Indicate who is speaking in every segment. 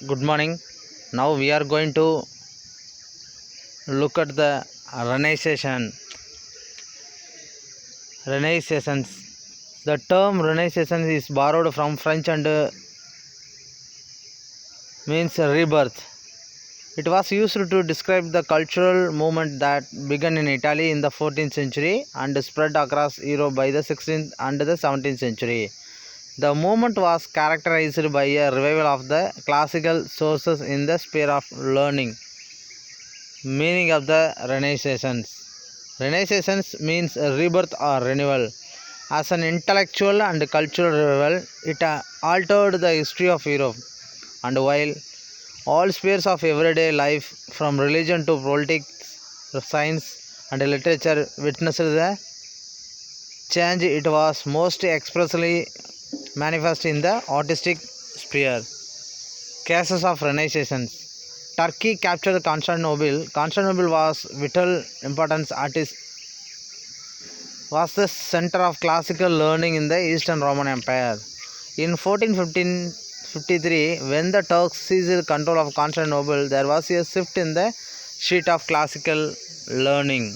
Speaker 1: Good morning. Now we are going to look at the Renaissance. Renaissance. The term Renaissance is borrowed from French and means rebirth. It was used to describe the cultural movement that began in Italy in the 14th century and spread across Europe by the 16th and the 17th century. The movement was characterized by a revival of the classical sources in the sphere of learning. Meaning of the Renaissance. Renaissance means a rebirth or renewal. As an intellectual and cultural revival, it altered the history of Europe. And while all spheres of everyday life, from religion to politics, science, and literature, witnessed the change, it was most expressly manifest in the artistic sphere. Cases of Renaissance. Turkey captured Constantinople. Constantinople was vital importance artist was the center of classical learning in the Eastern Roman Empire. In 1453, when the Turks seized control of Constantinople, there was a shift in the sheet of classical learning.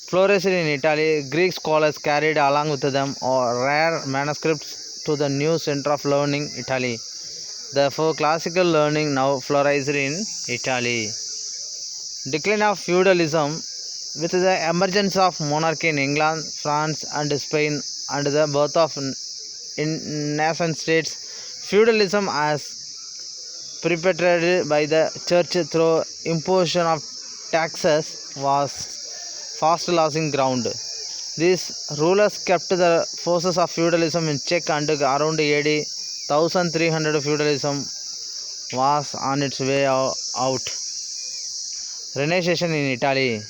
Speaker 1: Flourished in Italy, Greek scholars carried along with them rare manuscripts to the new center of learning, Italy. Therefore, classical learning now flourished in Italy. Decline of feudalism. With the emergence of monarchy in England, France, and Spain, and the birth of nation states, feudalism as perpetrated by the church through imposition of taxes was fast losing ground. These rulers kept the forces of feudalism in check, and around AD 1300 feudalism was on its way out. Renaissance in Italy.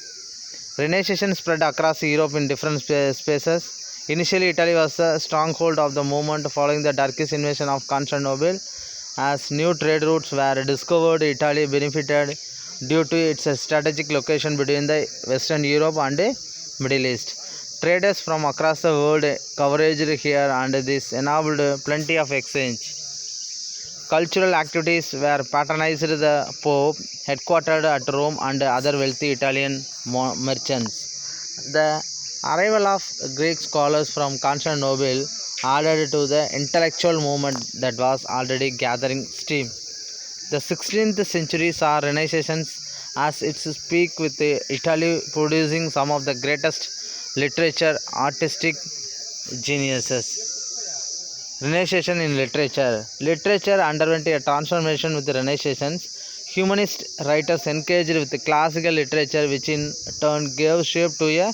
Speaker 1: Renaissance spread across Europe in different spaces. Initially, Italy was the stronghold of the movement following the Turkish invasion of Constantinople. As new trade routes were discovered, Italy benefited due to its strategic location between the Western Europe and the Middle East. Traders from across the world converged here, and this enabled plenty of exchange. Cultural activities were patronized the Pope, headquartered at Rome, and other wealthy Italian merchants. The arrival of Greek scholars from Constantinople added to the intellectual movement that was already gathering steam. The 16th century saw Renaissance as its peak, with Italy producing some of the greatest artistic geniuses. Renaissance in literature. Literature underwent a transformation with the Renaissance. Humanist writers engaged with classical literature, which in turn gave shape to a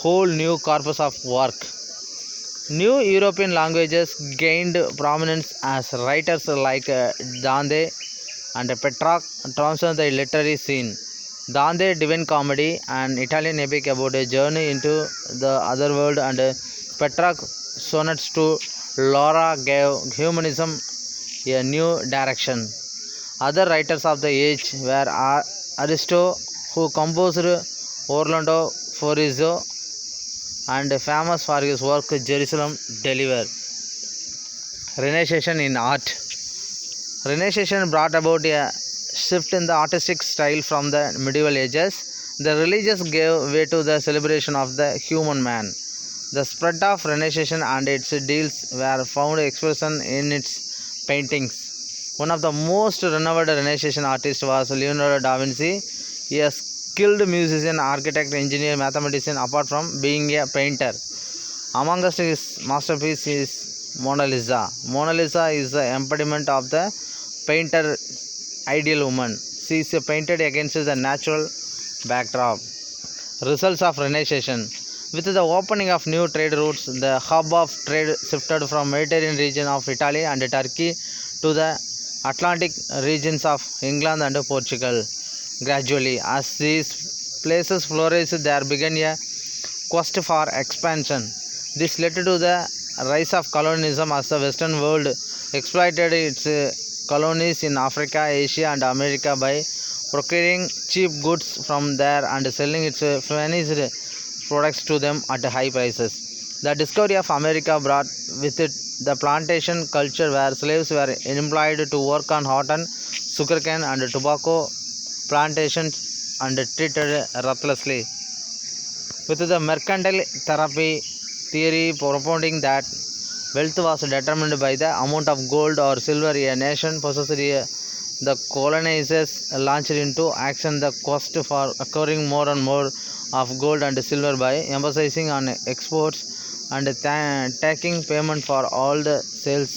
Speaker 1: whole new corpus of work. New European languages gained prominence as writers like Dante and Petrarch transformed the literary scene. Dante, Divine Comedy, an Italian epic about a journey into the other world, and Petrarch sonnets to Laura gave humanism a new direction. Other writers of the age were Aristo, who composed Orlando Furioso, and famous for his work Jerusalem Deliver. Renaissance in art. Renaissance brought about a shift in the artistic style from the medieval ages. The religious gave way to the celebration of the human man. The spread of Renaissance and its deals were found expression in its paintings. One of the most renowned Renaissance artists was Leonardo da Vinci, a skilled musician, architect, engineer, mathematician, apart from being a painter. Amongst his masterpieces is Mona Lisa. Mona Lisa is the embodiment of the painter ideal woman. She is painted against the natural backdrop. Results of Renaissance. With the opening of new trade routes, the hub of trade shifted from Mediterranean region of Italy and Turkey to the Atlantic regions of England and Portugal. Gradually, as these places flourished, there began a quest for expansion. This led to the rise of colonialism as the Western world exploited its colonies in Africa, Asia, and America by procuring cheap goods from there and selling its finished products to them at high prices. The discovery of America brought with it the plantation culture where slaves were employed to work on cotton, sugarcane, and tobacco plantations and treated ruthlessly. With the mercantile therapy theory propounding that wealth was determined by the amount of gold or silver a nation possessed, the colonizers launched into action the quest for acquiring more and more of gold and silver by emphasizing on exports and taking payment for all the sales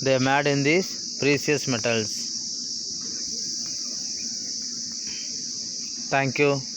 Speaker 1: they made in these precious metals. Thank you.